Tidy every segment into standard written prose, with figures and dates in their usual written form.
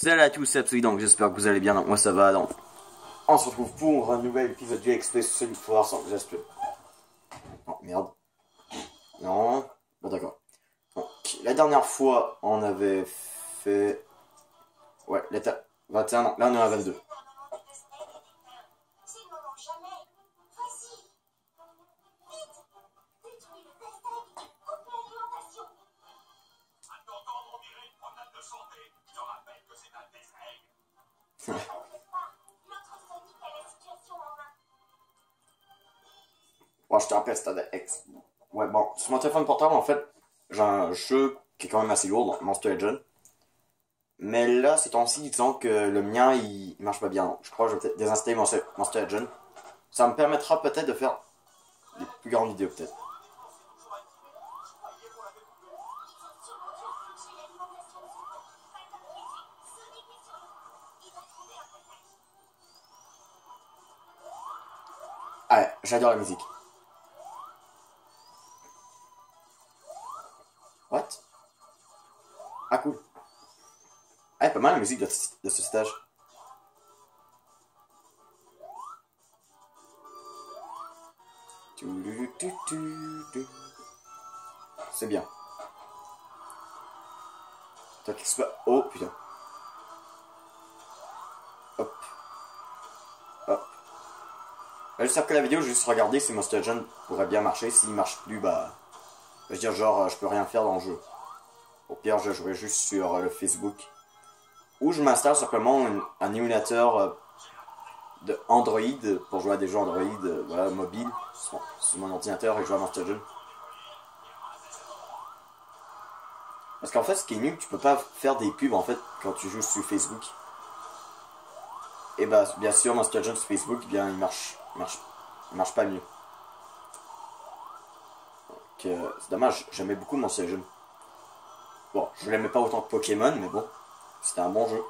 Salut à tous, c'est Absolu, donc j'espère que vous allez bien, donc moi ça va, donc on se retrouve pour un nouvel épisode du Express Solid Force, donc j'espère. Oh merde. Non. Bon d'accord. Donc, la dernière fois on avait fait... Ouais, l'état 21, donc là on est à 22. Bon, je te rappelle, c'était avec X. Ouais, bon, sur mon téléphone portable, en fait, j'ai un jeu qui est quand même assez lourd, donc Monster Legend. Mais là, ces temps-ci, disons que le mien, il marche pas bien. Donc, je crois que je vais peut-être désinstaller Monster Legend. Ça me permettra peut-être de faire des plus grandes vidéos, peut-être. Ah ouais, j'adore la musique. What? Ah, cool. Ah, pas mal la musique de ce stage. C'est bien. Toi, qu'est-ce que... Oh, putain. Hop. Hop. Là, juste après la vidéo, je vais juste regarder si Monster Legend pourrait bien marcher. S'il marche plus, bah... Je veux dire, genre, je peux rien faire dans le jeu. Au pire, je jouerai juste sur le Facebook. Ou je m'installe simplement un émulateur de Android pour jouer à des jeux Android voilà, mobile sur mon ordinateur et jouer à Monster Legend. Parce qu'en fait, ce qui est nul, tu peux pas faire des pubs en fait quand tu joues sur Facebook. Et bah, bien sûr, Monster Legend sur Facebook, eh bien, il marche pas mieux. Donc, c'est dommage, j'aimais beaucoup Monster Legend. Bon, je l'aimais pas autant que Pokémon, mais bon, c'était un bon jeu.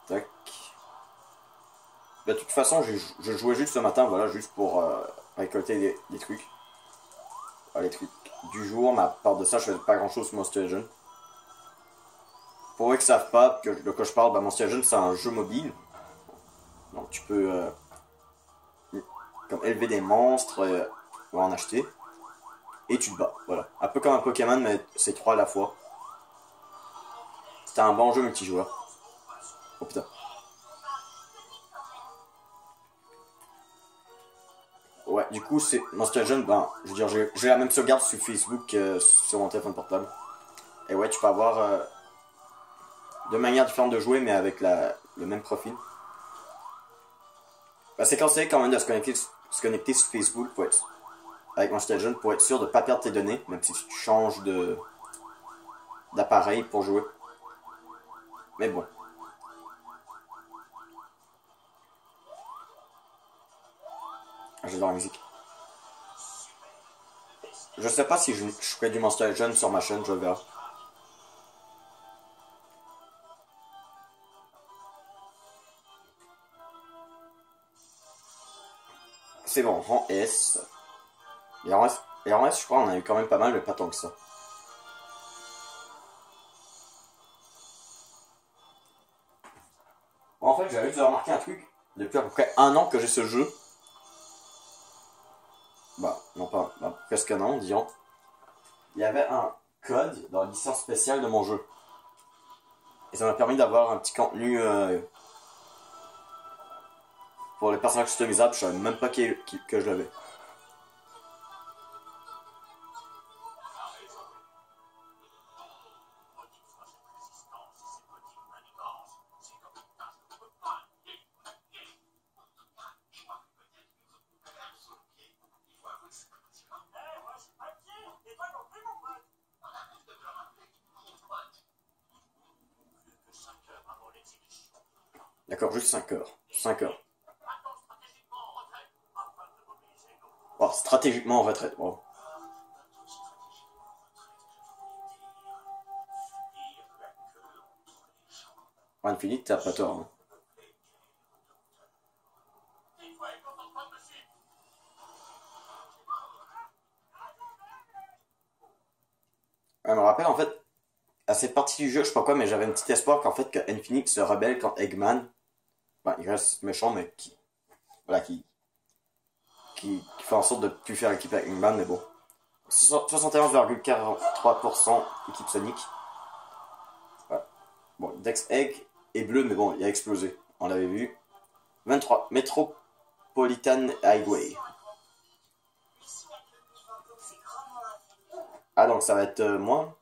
Tac. De toute façon, je jouais juste ce matin, voilà, juste pour récolter des trucs. Les trucs du jour, mais à part de ça, je faisais pas grand chose sur Monster Legend. Pour eux qui savent pas de quoi je parle, bah Monster Legend c'est un jeu mobile. Donc tu peux comme élever des monstres ou en acheter. Et tu te bats, voilà. Un peu comme un Pokémon, mais c'est 3 à la fois. C'était un bon jeu multijoueur. Oh putain. Ouais, du coup, c'est Monster Legend, ben, je veux dire, j'ai la même sauvegarde sur Facebook que sur mon téléphone portable. Et ouais, tu peux avoir deux manières différentes de jouer, mais avec le même profil. Ben, c'est conseillé quand même de se connecter sur Facebook pour être, avec Monster Legend pour être sûr de ne pas perdre tes données, même si tu changes d'appareil pour jouer. Mais bon. J'adore la musique. Je sais pas si je ferai du Monster Legend sur ma chaîne, je verrai. C'est bon, rang S. Et en S, je crois on a eu quand même pas mal, mais pas tant que ça. Bon, en fait, j'avais juste remarqué un truc. Depuis à peu près un an que j'ai ce jeu. Bah, non pas, bah, presque un an, disons. Il y avait un code dans la licence spéciale de mon jeu. Et ça m'a permis d'avoir un petit contenu pour les personnages customisables. Je savais même pas que je l'avais. D'accord, juste 5 heures. 5 heures. Oh, stratégiquement en retraite. Bon. Infinite, t'as pas tort. Hein. Elle me rappelle en fait à cette partie du jeu, je sais pas quoi, mais j'avais un petit espoir qu'en fait que Infinite se rebelle quand Eggman, ben, il reste méchant, mais voilà, qui fait en sorte de plus faire équipe avec Eggman, mais bon. 71,43% équipe Sonic. Voilà. Bon, Dex Egg est bleu, mais bon, il a explosé. On l'avait vu. 23. Metropolitan Highway. Ah, donc ça va être moi.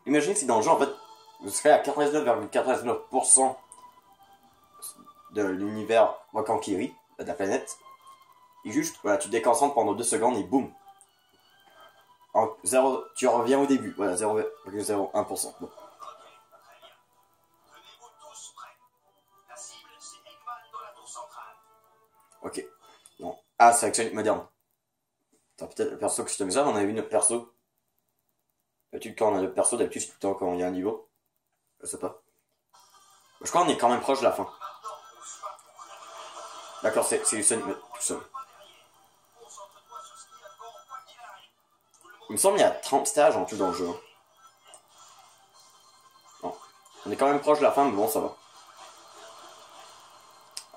Imagine si dans le jeu, en fait, vous serez à 99,99% de l'univers Wakankiri, de la planète, et juste, voilà, tu te déconcentres pendant 2 secondes et boum. Tu reviens au début, voilà, 0,01%. Bon. Ok. Bon. Ah, c'est Sonic moderne. T'as peut-être le perso que je te mets ça, mais on avait vu notre perso. D'habitude, quand on a le perso, d'habitude, c'est tout le temps quand il y a un niveau. Je sais pas. Je crois qu'on est quand même proche de la fin. D'accord, c'est Sonic tout seul. Il me semble qu'il y a 30 stages en tout dans le jeu. Bon. On est quand même proche de la fin, mais bon, ça va.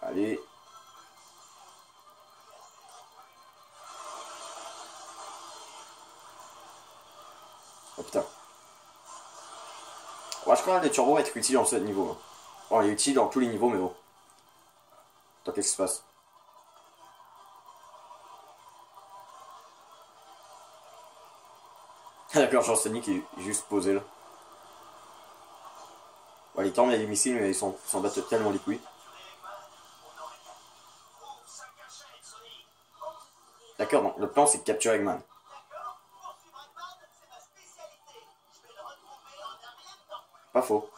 Allez. Oh putain. Ouais, je crois que les turbos vont être utiles dans ce niveau. Bon, il est utile dans tous les niveaux, mais bon. Attends, qu'est-ce qui se passe? Ah d'accord, genre Sonic est juste posé là. Ouais, les temps, il y a des missiles, mais ils s'en battent tellement les couilles. D'accord, donc le plan c'est de capturer Eggman. Pas faux.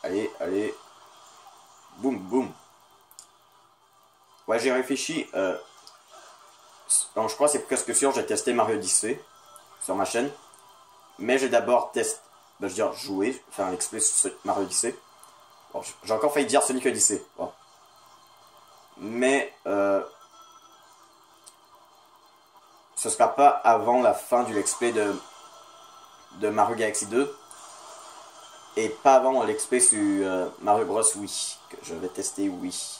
Allez, allez. Boum, boum. Ouais, j'ai réfléchi. Donc, je crois que c'est presque sûr, j'ai testé Mario Odyssey sur ma chaîne. Mais j'ai d'abord testé. Ben, je veux dire, joué, faire un exprès sur Mario Odyssey. Bon, j'ai encore failli dire Sonic Odyssey. Bon. Mais ce sera pas avant la fin du let's play de Mario Galaxy 2. Et pas avant l'XP sur Mario Bros. Wii. Que je vais tester Wii.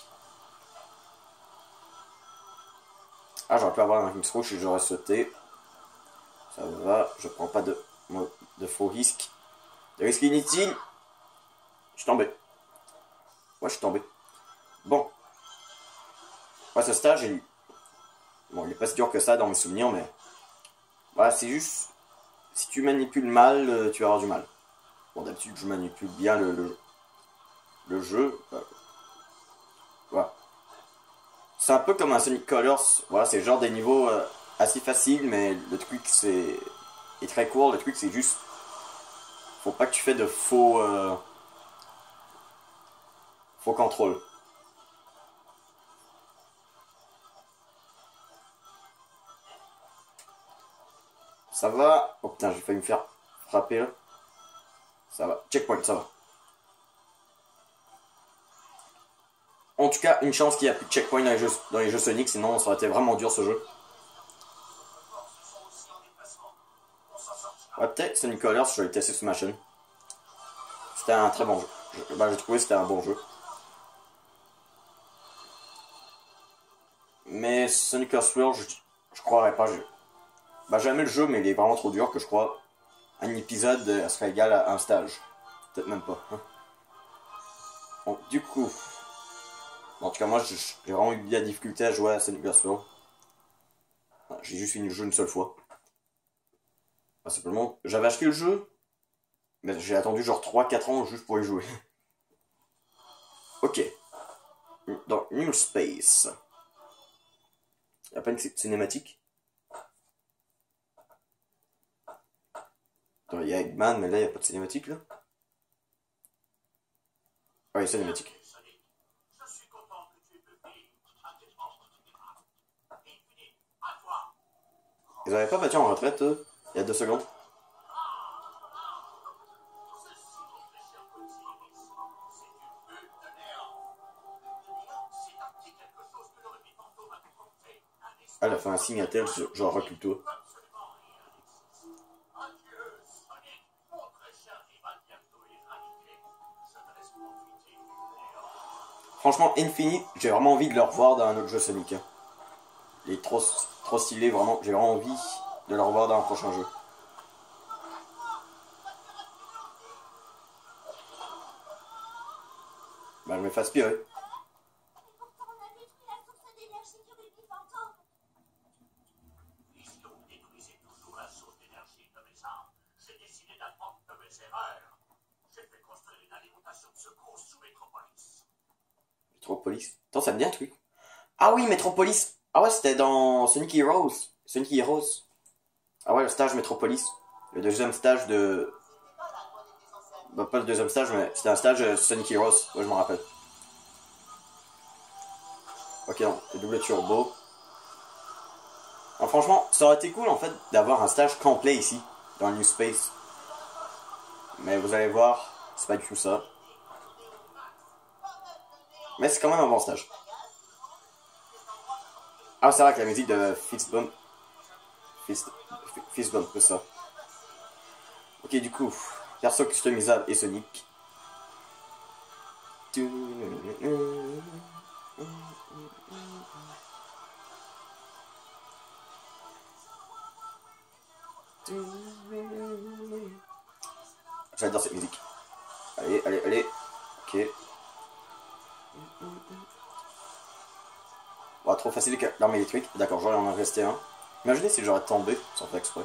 Ah, j'aurais pu avoir un micro si j'aurais sauté. Ça va, je prends pas de faux risques. De risques inutiles. Je suis tombé. Ouais, je suis tombé. Bon. Ouais, ce stage, bon, il est pas si dur que ça dans mes souvenirs, mais... Voilà, c'est juste... Si tu manipules mal, tu vas avoir du mal. Bon, d'habitude, je manipule bien le jeu. Voilà. C'est un peu comme un Sonic Colors. Voilà, c'est le genre des niveaux assez faciles, mais le truc est très court. Le truc, c'est juste... Faut pas que tu fais de faux contrôle. Ça va. Oh putain, j'ai failli me faire frapper là. Ça va. Checkpoint, ça va. En tout cas, une chance qu'il n'y a plus de checkpoint dans les jeux Sonic, sinon ça aurait été vraiment dur ce jeu. Ouais, peut-être Sonic Colors, je l'ai testé sur ma chaîne. C'était un très bon jeu. J'ai trouvé que c'était un bon jeu. Mais Sonic Lost World, je croirais pas. Jamais le jeu, mais il est vraiment trop dur que je crois un épisode serait égal à un stage. Peut-être même pas. Bon, du coup, en tout cas, moi j'ai vraiment eu de la difficulté à jouer à Sonic Lost World. J'ai juste fini le jeu une seule fois. Simplement, j'avais acheté le jeu, mais j'ai attendu genre 3-4 ans juste pour y jouer. Ok. Dans New Space. Y'a pas une cinématique? il y a Eggman, mais là, il n'y a pas de cinématique, là. Ah, il y a cinématique. Ils avaient pas battu en retraite, eux, il y a 2 secondes. Ah, elle a fait un signe à terre, genre recule-toi. Franchement, Infinite, j'ai vraiment envie de le revoir dans un autre jeu Sonic. Hein. Il est trop stylé, vraiment. J'ai vraiment envie de le revoir dans un prochain jeu. Bah, je me fais aspirer. Metropolis. Attends, ça me dit un truc. Ah oui, Metropolis. Ah ouais, c'était dans Sonic Heroes. Sonic Heroes. Ah ouais, le stage Metropolis. Le deuxième stage de... Bah, pas le deuxième stage, mais c'était un stage Sonic Heroes. Ouais, je m'en rappelle. Ok, non, le double turbo. Alors, franchement, ça aurait été cool en fait d'avoir un stage complet ici, dans le New Space. Mais vous allez voir, c'est pas du tout ça. Mais c'est quand même un bon stage. Ah, c'est vrai que la musique de Fistbump. Fistbump, c'est ça. Ok, du coup, perso customisable et Sonic. J'adore cette musique. Allez, allez, allez. Ok. Bon, trop facile que l'arme électrique. D'accord, j'aurais en resté un. Imaginez si j'aurais tombé sans faire exprès.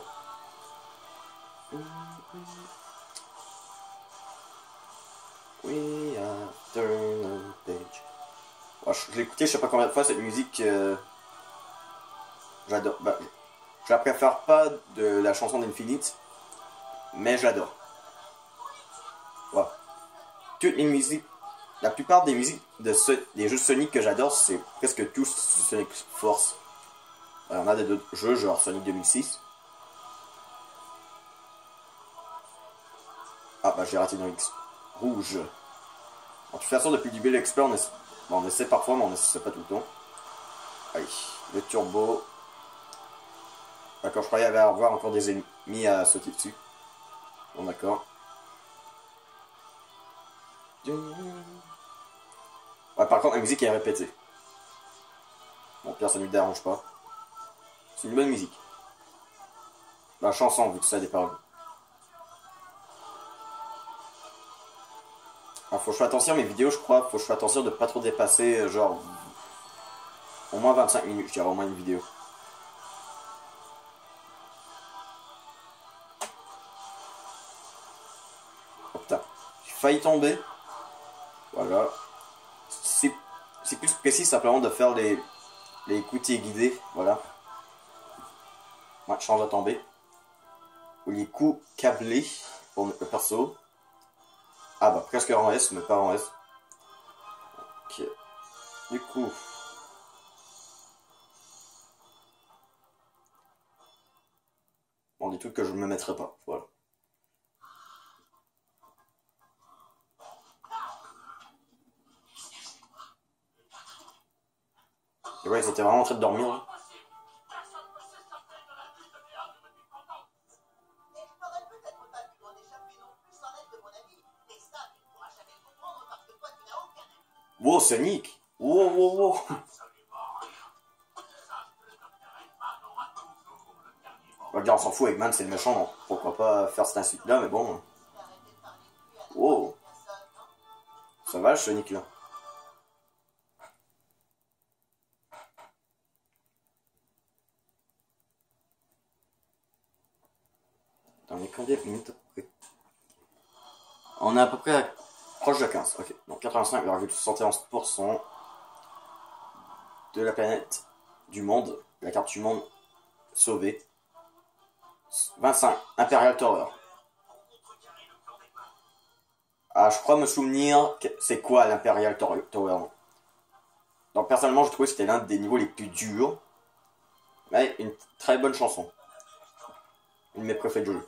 We are turn page. Bon, je l'ai écouté je sais pas combien de fois cette musique. J'adore. Bah, je la préfère pas de la chanson d'Infinite, mais j'adore. Voilà. Toutes les musiques, la plupart des musiques des jeux Sonic que j'adore, c'est presque tous Sonic Force. Alors, on a d'autres jeux genre Sonic 2006. Ah bah j'ai raté dans X. Rouge. En toute façon, depuis du Expert, on essaie parfois, mais on essaie pas tout le temps. Allez, le turbo. D'accord, je croyais y avoir encore des ennemis à sauter dessus. Bon, d'accord. Ouais, par contre, la musique est répétée. Bon, Pierre, ça ne lui dérange pas. C'est une bonne musique. La chanson, vu que ça a des paroles. Alors, faut que je fasse attention à mes vidéos, je crois. Faut que je fasse attention de pas trop dépasser, genre, au moins 25 minutes, je dirais au moins une vidéo. Oh putain, j'ai failli tomber. Voilà. C'est plus précis simplement de faire les coups guidés, voilà. Ouais, je change à tomber. Ou les coups câblés pour le perso. Ah bah presque en S, mais pas en S. Ok. Du coup. Bon, des trucs que je ne me mettrai pas, voilà. Et ouais, ils étaient vraiment en train de dormir. Là. Wow, Sonic! Wow, wow, wow! Regarde, on s'en fout, Eggman, c'est le méchant, donc pourquoi pas faire cette insulte-là, mais bon. Wow! Sauvage, Sonic, là. On est combien de minutes à peu près? On est à peu près proche de 15, ok. Donc 85,71% de la planète, du monde, la carte du monde sauvée. 25, Imperial Tower. Ah, je crois me souvenir que c'est quoi l'Imperial Tower. Donc personnellement, je trouvais que c'était l'un des niveaux les plus durs. Mais une très bonne chanson. Une de mes préférées de jeu.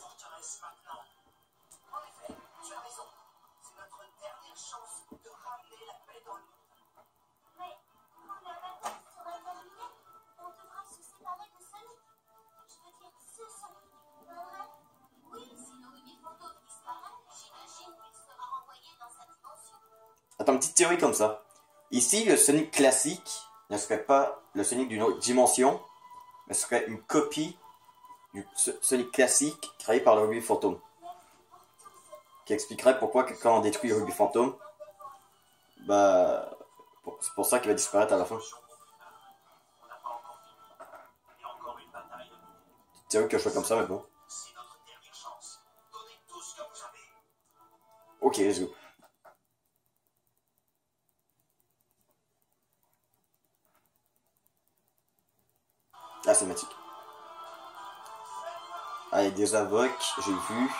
Attends, une petite théorie comme ça. Ici, le Sonic classique ne serait pas le Sonic d'une autre dimension, mais serait une copie du Sonic classique créé par le Ruby Phantom. Qui expliquerait pourquoi que quand on détruit Ruby Phantom, bah, c'est pour ça qu'il va disparaître à la fin. Petite théorie que je fais comme ça maintenant. Ok, let's go. Ah, cinématique. Ah, il y a des avocs, j'ai vu.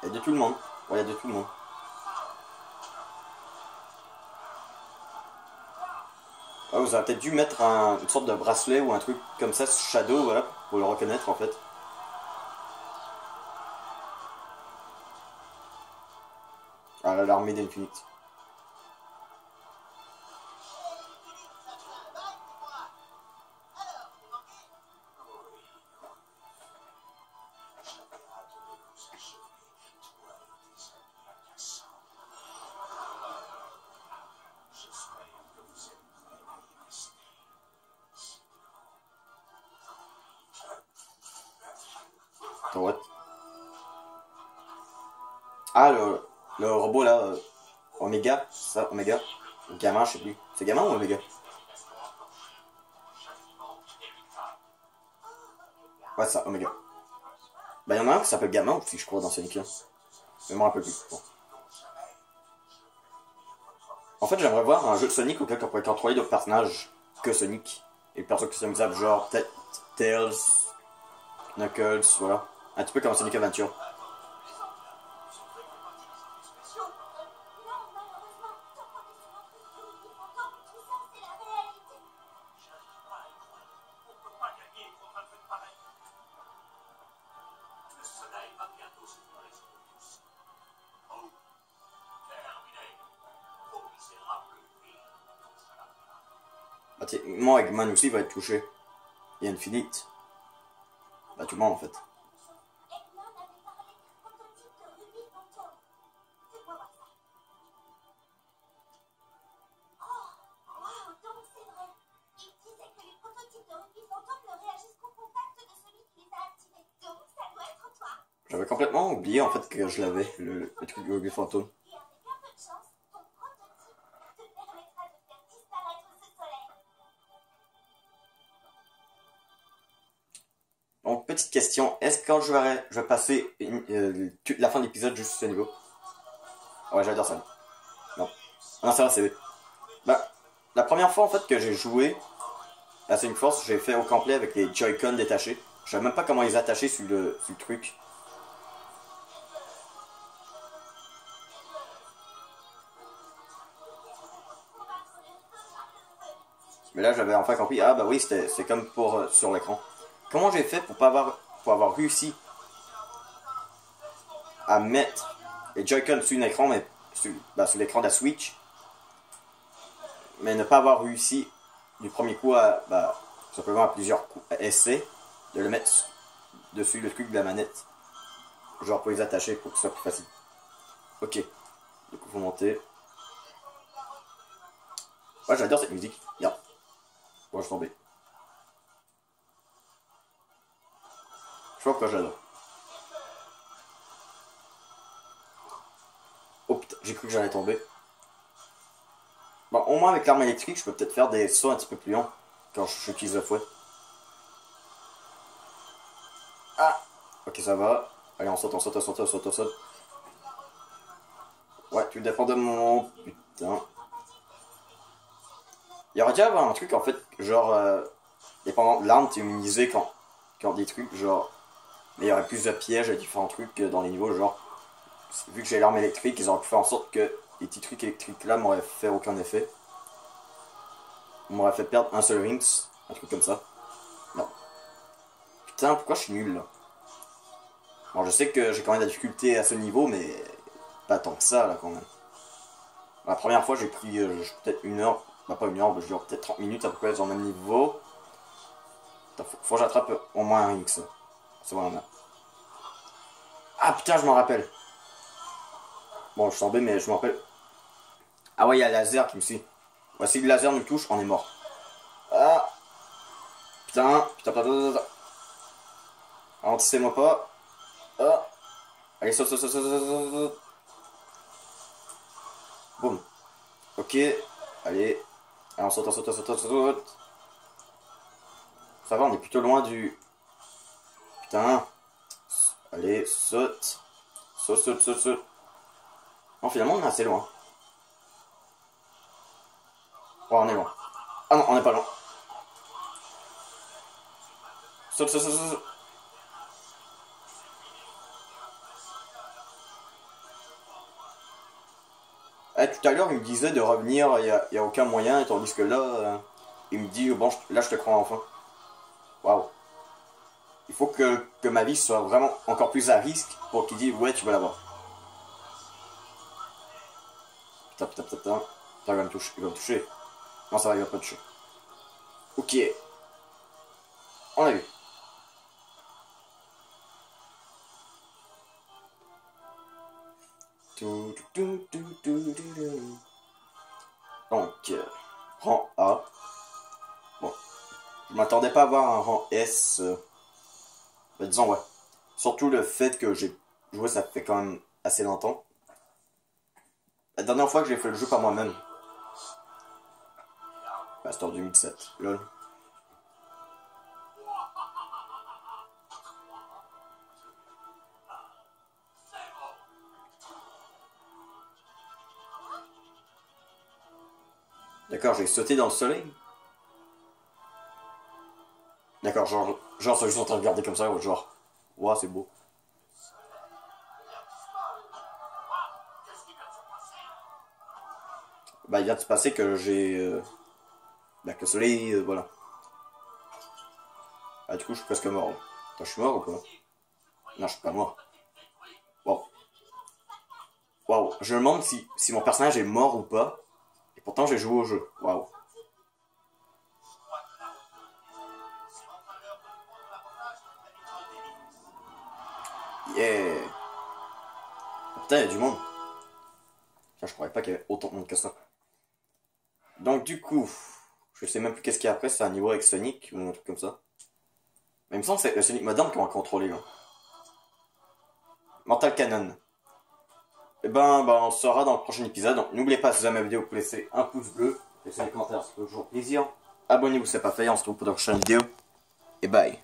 Il y a de tout le monde. Ouais, il y a de tout le monde. Ah, vous avez peut-être dû mettre une sorte de bracelet ou un truc comme ça sur Shadow, voilà, pour le reconnaître en fait. Ah, l'armée d'Infinite. What? Ah, le robot là, Omega, c'est ça, Omega? Ou Gamma, je sais plus. C'est Gamma ou Omega? Ouais, c'est ça, Omega. Bah, il y en a un qui s'appelle Gamma aussi, je crois, dans Sonic 1. Je me rappelle plus. Bon. En fait, j'aimerais voir un jeu de Sonic auquel on pourrait contrôler d'autres personnages que Sonic. Et personnes customisables, genre Tails, Knuckles, voilà. Un petit peu comme Sonic Adventure. Bah, moi, Eggman aussi va être touché. Et Infinite. Bah, tout le monde en fait. J'avais complètement oublié en fait que je l'avais, le truc du Ruby Phantom. Donc, petite question, est-ce que quand je vais passer la fin de l'épisode juste sur ce niveau? Ouais, j'adore ça. Non. Non, ça va, c'est... Bah, la première fois en fait que j'ai joué à Sonic Force, j'ai fait au complet avec les Joy-Con détachés. Je savais même pas comment les attacher sur le truc. Mais là, j'avais enfin compris. Ah bah oui, c'est comme pour sur l'écran. Comment j'ai fait pour avoir réussi à mettre les Joy-Con sur un écran, mais sur l'écran de la Switch, mais ne pas avoir réussi du premier coup à, simplement à plusieurs essais, de le mettre dessus le truc de la manette. Genre pour les attacher pour que ce soit plus facile. Ok. Du coup, faut monter. Ouais, j'adore cette musique. Regarde. Bon, je suis tombé. Je sais pas pourquoi j'adore. Oh putain, j'ai cru que j'allais tomber. Bon, au moins avec l'arme électrique, je peux peut-être faire des sauts un petit peu plus longs quand j'utilise le fouet. Ah! Ok, ça va. Allez, on saute, on saute, on saute, on saute, on saute. Ouais, tu dépends de mon... Putain. Il y aurait dû avoir un truc en fait, genre... dépendant de l'arme, t'es immunisé quand des trucs, genre... Mais il y aurait plus de pièges et différents trucs dans les niveaux, genre... Vu que j'ai l'arme électrique, ils auraient pu faire en sorte que les petits trucs électriques là m'auraient fait aucun effet. On m'aurait fait perdre un seul rinse, un truc comme ça. Non. Putain, pourquoi je suis nul là? Bon, je sais que j'ai quand même de la difficulté à ce niveau, mais pas tant que ça là quand même. La première fois, j'ai pris peut-être une heure, bah pas une heure, je dirais peut-être 30 minutes à peu près dans le même niveau. Putain, faut que j'attrape au moins un rinse. C'est bon, là. Ah putain, je m'en rappelle. Bon, je suis tombé, mais je me rappelle. Ah ouais, il y a le laser qui me suit. Ouais, si le laser nous touche, on est mort. Ah. Putain. Ralentissez-moi pas. Ah. Allez, saute. Boum. Ok. Allez. Allez, on saute. Ça va, on est plutôt loin du... Putain. Allez, saute. Saute. Non, finalement, on est assez loin. Oh, on est loin. Ah non, on n'est pas loin. Saute. Eh, tout à l'heure, il me disait de revenir, il y a aucun moyen, tandis que là, il me dit, bon, là, je te crois enfin. Waouh. Il faut que ma vie soit vraiment encore plus à risque pour qu'il dise, ouais, tu vas l'avoir. Putain. Putain, il va me toucher. Non, ça va, il va pas toucher. Ok. On l'a vu. Donc, rang A. Bon. Je m'attendais pas à avoir un rang S. Bah, disons, ouais. Surtout le fait que j'ai joué, ça fait quand même assez longtemps. La dernière fois que j'ai fait le jeu par moi-même. Bah, c'était en 2007. Lol. D'accord, j'ai sauté dans le soleil. D'accord, genre, c'est juste en train de regarder comme ça, genre, ouah, c'est beau. Bah, il vient de se passer que j'ai... bah, que le soleil, voilà. Ah, du coup, je suis presque mort, là. Attends, je suis mort ou pas? Non, je suis pas mort. Waouh, je me demande si mon personnage est mort ou pas. Et pourtant, j'ai joué au jeu. Waouh. Yeah. Putain, il y a du monde. Je croyais pas qu'il y avait autant de monde que ça. Donc, du coup, je sais même plus qu'est-ce qu'il y a après. C'est un niveau avec Sonic ou un truc comme ça. Mais il me semble que c'est le Sonic moderne qu'on va contrôler. Là. Mortal Cannon. Et ben, on se saura dans le prochain épisode. Donc, n'oubliez pas, si vous aimez ma vidéo, vous pouvez laisser un pouce bleu. Laissez des commentaires, c'est toujours plaisir. Abonnez-vous si ce n'est pas fait. On se retrouve pour la prochaine vidéo. Et bye.